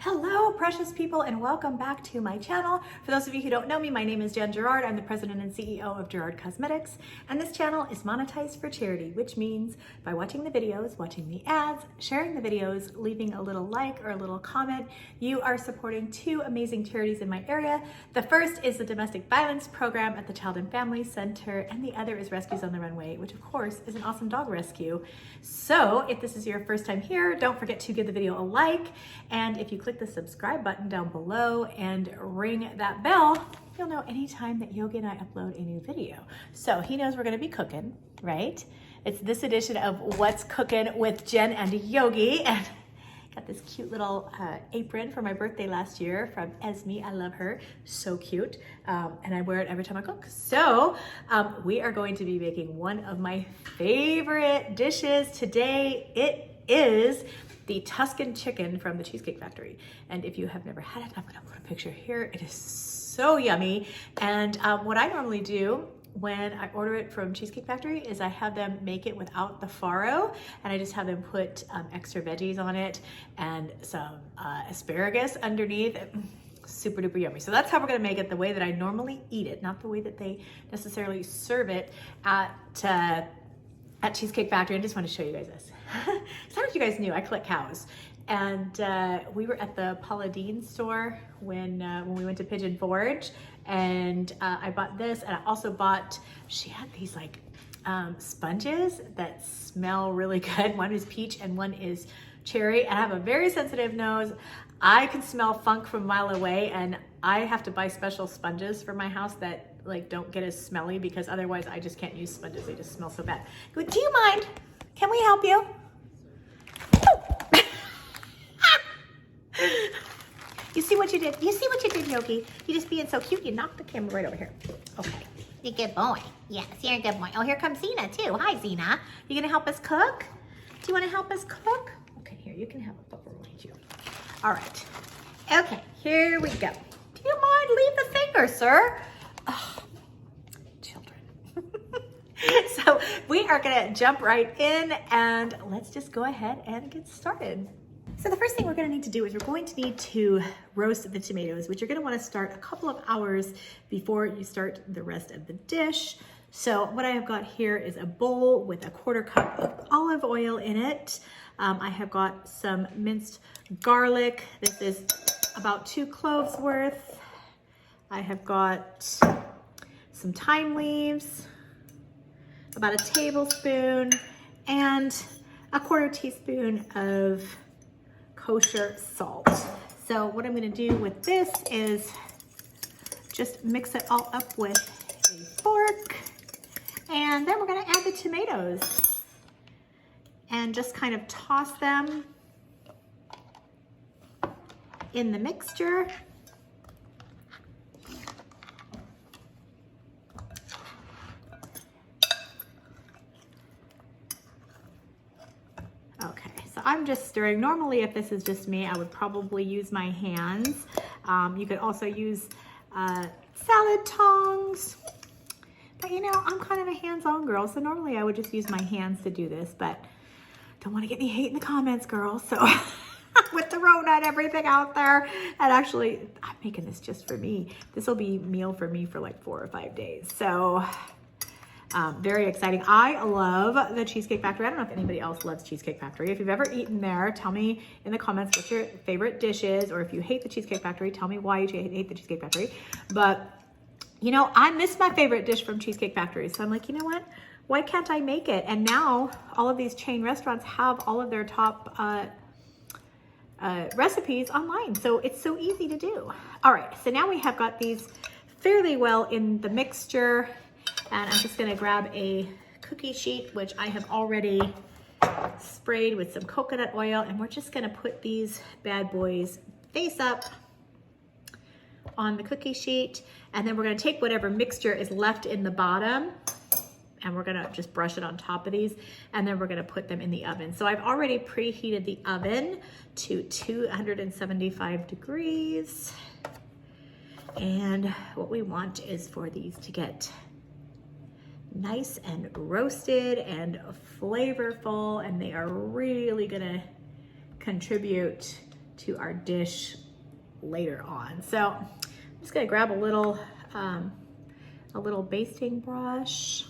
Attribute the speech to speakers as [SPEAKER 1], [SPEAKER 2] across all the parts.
[SPEAKER 1] Hello, precious people, and welcome back to my channel. For those of you who don't know me, my name is Gerard. I'm the president and CEO of Gerard Cosmetics, and this channel is monetized for charity, which means by watching the videos, watching the ads, sharing the videos, leaving a little like or a little comment, you are supporting two amazing charities in my area. The first is the Domestic Violence Program at the Child and Family Center, and the other is Rescues on the Runway, which of course is an awesome dog rescue. So if this is your first time here, don't forget to give the video a like, and if you click the subscribe button down below and ring that bell, you'll know anytime that Yogi and I upload a new video. So he knows we're gonna be cooking, right? It's this edition of What's Cooking with Jen and Yogi. And got this cute little apron for my birthday last year from Esme. I love her, so cute. And I wear it every time I cook. So we are going to be making one of my favorite dishes today. It is the Tuscan chicken from the Cheesecake Factory. And if you have never had it, I'm gonna put a picture here. It is so yummy. And what I normally do when I order it from Cheesecake Factory is I have them make it without the farro, and I just have them put extra veggies on it and some asparagus underneath. Super duper yummy. So that's how we're gonna make it the way that I normally eat it, not the way that they necessarily serve it at Cheesecake Factory. I just want to show you guys this. I don't know if you guys knew, I collect cows. And we were at the Paula Deen store when we went to Pigeon Forge, and I bought this, and I also bought, she had these like sponges that smell really good. One is peach and one is cherry, and I have a very sensitive nose. I can smell funk from a mile away, and I have to buy special sponges for my house that like don't get as smelly, because otherwise I just can't use sponges. They just smell so bad. Do you mind? Can we help you? You see what you did? You see what you did, Yogi? You just being so cute. You knocked the camera right over here. Okay. You're a good boy. Yes, you're a good boy. Oh, here comes Zena too. Hi, Zena. You gonna help us cook? Do you want to help us cook? Okay, here, you can have a pupper behind you. All right. Okay, here we go. Do you mind? Leave the finger, sir. Oh, children. So we are gonna jump right in, and let's just go ahead and get started. So the first thing we're gonna need to do is we're going to need to roast the tomatoes, which you're gonna wanna start a couple of hours before you start the rest of the dish. So what I have got here is a bowl with a 1/4 cup of olive oil in it. I have got some minced garlic. This is about 2 cloves worth. I have got some thyme leaves, about a tablespoon, and a 1/4 teaspoon of kosher salt. So what I'm gonna do with this is just mix it all up with a fork, and then we're gonna add the tomatoes and just kind of toss them in the mixture. Okay, so I'm just stirring. Normally, if this is just me, I would probably use my hands. You could also use salad tongs. But you know, I'm kind of a hands-on girl, so normally I would just use my hands to do this, but don't want to get any hate in the comments, girls. So with the Rona and everything out there, and actually, I'm making this just for me. This will be meal for me for like 4 or 5 days. So very exciting. I love the Cheesecake Factory. I don't know if anybody else loves Cheesecake Factory. If you've ever eaten there, tell me in the comments what your favorite dish is, or if you hate the Cheesecake Factory, tell me why you hate the Cheesecake Factory. But you know, I miss my favorite dish from Cheesecake Factory. So I'm like, you know what? Why can't I make it? And now all of these chain restaurants have all of their top recipes online. So it's so easy to do. All right, so now we have got these fairly well in the mixture. And I'm just gonna grab a cookie sheet, which I have already sprayed with some coconut oil, and we're just gonna put these bad boys face up on the cookie sheet, and then we're gonna take whatever mixture is left in the bottom, and we're gonna just brush it on top of these, and then we're gonna put them in the oven. So I've already preheated the oven to 275 degrees, and what we want is for these to get nice and roasted and flavorful, and they are really gonna contribute to our dish later on. So I'm just gonna grab a little basting brush.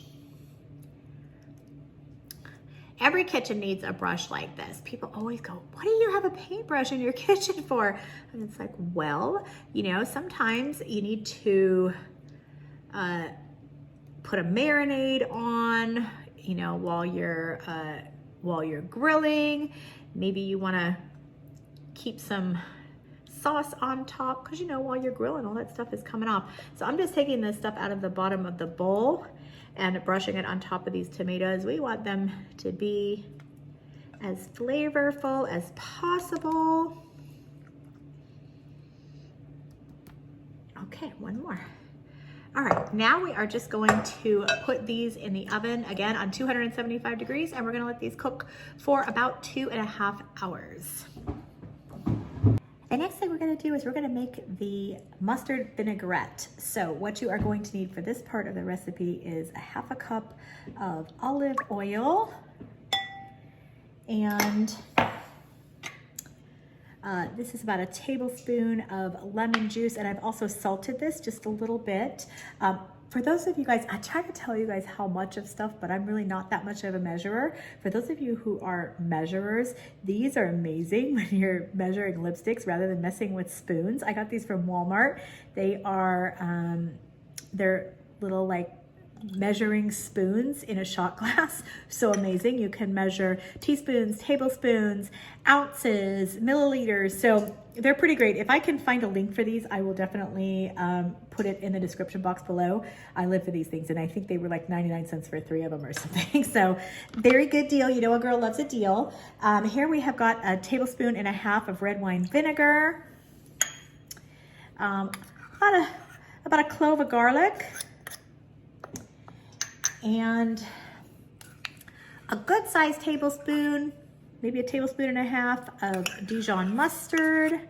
[SPEAKER 1] Every kitchen needs a brush like this. People always go, what do you have a paintbrush in your kitchen for? And it's like, well, you know, sometimes you need to put a marinade on, you know, while you're grilling. Maybe you wanna keep some sauce on top, because you know, while you're grilling, all that stuff is coming off. So I'm just taking this stuff out of the bottom of the bowl and brushing it on top of these tomatoes. We want them to be as flavorful as possible. Okay, one more. All right, now we are just going to put these in the oven, again, on 275 degrees, and we're gonna let these cook for about 2.5 hours. The next thing we're gonna do is we're gonna make the mustard vinaigrette. So what you are going to need for this part of the recipe is 1/2 cup of olive oil, and this is about 1 tablespoon of lemon juice, and I've also salted this just a little bit. For those of you guys, I try to tell you guys how much of stuff, but I'm really not that much of a measurer. For those of you who are measurers, these are amazing when you're measuring lipsticks rather than messing with spoons. I got these from Walmart. They are, they're little like measuring spoons in a shot glass. So amazing. You can measure teaspoons, tablespoons, ounces, milliliters. So they're pretty great. If I can find a link for these, I will definitely put it in the description box below. I live for these things, and I think they were like 99 cents for 3 of them or something. So very good deal. You know, a girl loves a deal. Here we have got 1.5 tablespoons of red wine vinegar, about a clove of garlic, and a good sized tablespoon, maybe 1.5 tablespoons of Dijon mustard.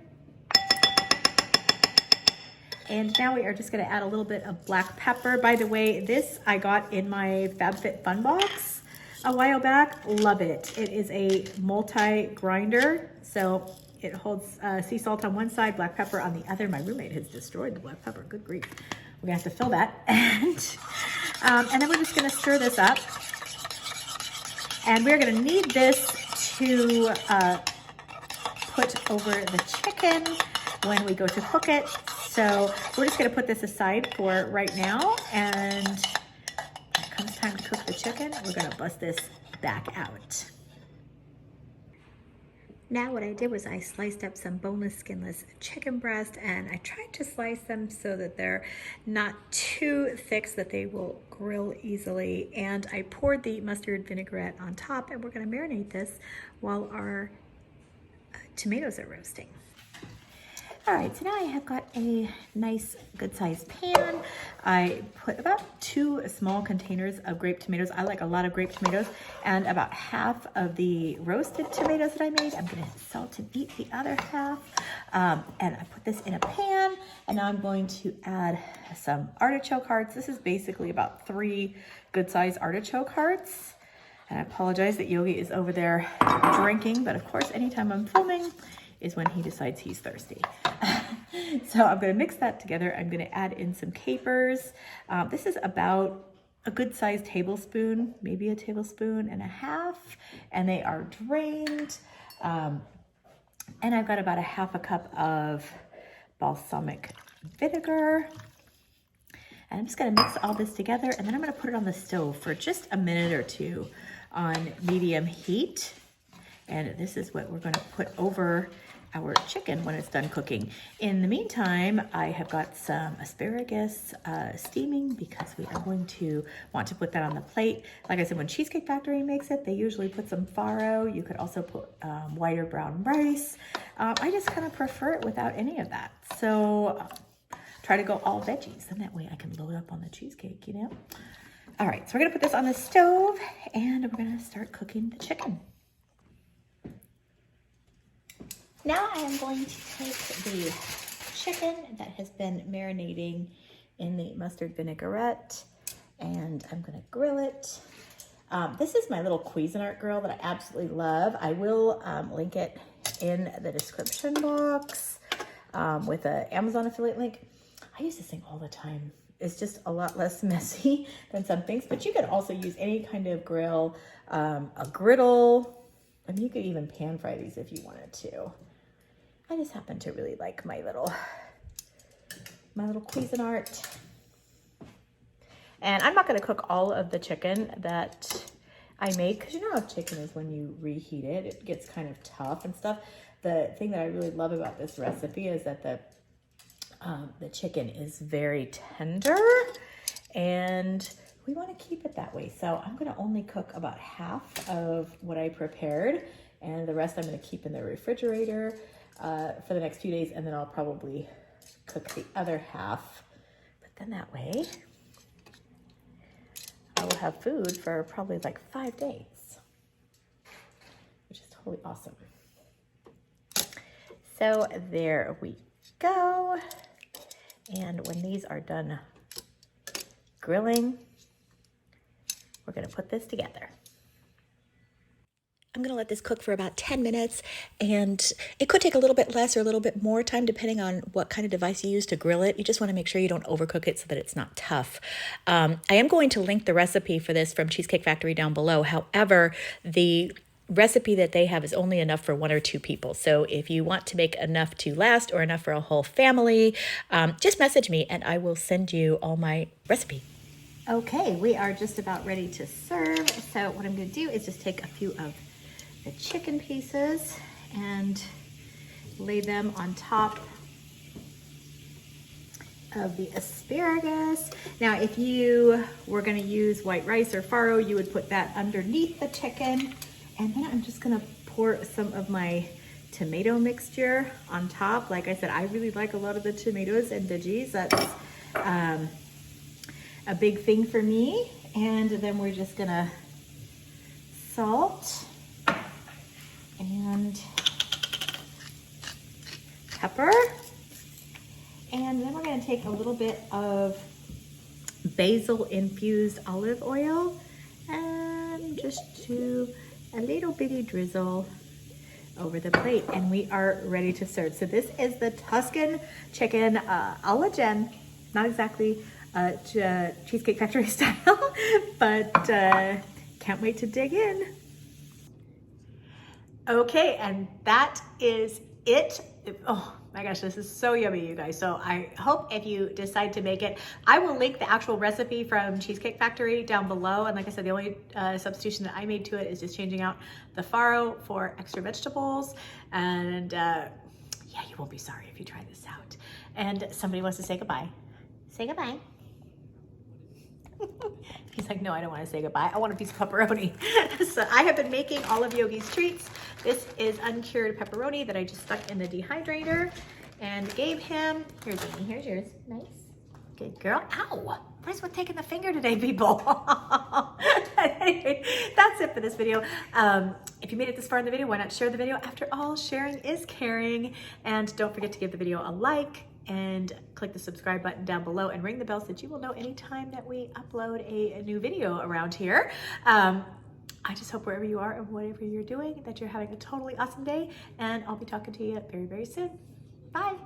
[SPEAKER 1] And now we are just gonna add a little bit of black pepper. By the way, this I got in my FabFitFun box a while back. Love it. It is a multi-grinder, so it holds sea salt on one side, black pepper on the other. My roommate has destroyed the black pepper, good grief. We're gonna have to fill that. And then we're just gonna stir this up. And we're gonna need this to put over the chicken when we go to cook it. So we're just gonna put this aside for right now. And when it comes time to cook the chicken, we're gonna bust this back out. Now what I did was I sliced up some boneless, skinless chicken breast, and I tried to slice them so that they're not too thick so that they will grill easily. And I poured the mustard vinaigrette on top, and we're gonna marinate this while our tomatoes are roasting. All right, so now I have got a nice good sized pan. I put about 2 small containers of grape tomatoes. I like a lot of grape tomatoes, and about half of the roasted tomatoes that I made. I'm gonna salt and eat the other half. And I put this in a pan, and now I'm going to add some artichoke hearts. This is basically about 3 good sized artichoke hearts. And I apologize that Yogi is over there drinking, but of course, anytime I'm filming is when he decides he's thirsty. So I'm gonna mix that together. I'm gonna add in some capers. This is about a good sized tablespoon, maybe 1.5 tablespoons, and they are drained. And I've got about 1/2 cup of balsamic vinegar. And I'm just gonna mix all this together, and then I'm gonna put it on the stove for just a minute or 2 on medium heat. And this is what we're gonna put over our chicken when it's done cooking. In the meantime, I have got some asparagus steaming because we are going to want to put that on the plate. Like I said, when Cheesecake Factory makes it, they usually put some farro. You could also put white or brown rice. I just kind of prefer it without any of that. So try to go all veggies, and that way I can load up on the cheesecake, you know? All right, so we're gonna put this on the stove, and we're gonna start cooking the chicken. Now I am going to take the chicken that has been marinating in the mustard vinaigrette, and I'm gonna grill it. This is my little Cuisinart grill that I absolutely love. I will link it in the description box with an Amazon affiliate link. I use this thing all the time. It's just a lot less messy than some things, but you could also use any kind of grill, a griddle. I mean, you could even pan fry these if you wanted to. I just happen to really like my little Cuisinart. And I'm not gonna cook all of the chicken that I make, because you know how chicken is when you reheat it, it gets kind of tough and stuff. The thing that I really love about this recipe is that the chicken is very tender, and we want to keep it that way. So I'm going to only cook about half of what I prepared, and the rest I'm going to keep in the refrigerator for the next few days, and then I'll probably cook the other half. But then that way I will have food for probably like 5 days, which is totally awesome. So there we go. And when these are done grilling, we're gonna put this together. I'm gonna let this cook for about 10 minutes, and it could take a little bit less or a little bit more time depending on what kind of device you use to grill it. You just wanna make sure you don't overcook it so that it's not tough. I am going to link the recipe for this from Cheesecake Factory down below. However, the recipe that they have is only enough for 1 or 2 people. So if you want to make enough to last or enough for a whole family, just message me and I will send you all my recipe. Okay, we are just about ready to serve. So what I'm gonna do is just take a few of the chicken pieces and lay them on top of the asparagus. Now, if you were gonna use white rice or farro, you would put that underneath the chicken. And then I'm just gonna pour some of my tomato mixture on top. Like I said, I really like a lot of the tomatoes and veggies. That's a big thing for me. And then we're just gonna salt and pepper. And then we're gonna take a little bit of basil infused olive oil and just do a little bitty drizzle over the plate, and we are ready to serve. So this is the Tuscan chicken a la Jen, not exactly Cheesecake Factory style, but can't wait to dig in. Okay, and that is it. Oh my gosh, this is so yummy, you guys. So I hope if you decide to make it, I will link the actual recipe from Cheesecake Factory down below. And like I said, the only substitution that I made to it is just changing out the farro for extra vegetables. And yeah, you won't be sorry if you try this out. And somebody wants to say goodbye. Say goodbye. He's like, no, I don't want to say goodbye. I want a piece of pepperoni. So I have been making all of Yogi's treats. This is uncured pepperoni that I just stuck in the dehydrator and gave him. Here's Yogi, here's yours. Nice. Good girl. Ow! What is with taking the finger today, people? Anyway, that's it for this video. If you made it this far in the video, why not share the video? After all, sharing is caring. And don't forget to give the video a like and click the subscribe button down below and ring the bell so that you will know anytime that we upload a new video around here. I just hope wherever you are and whatever you're doing that you're having a totally awesome day, and I'll be talking to you very, very soon. Bye.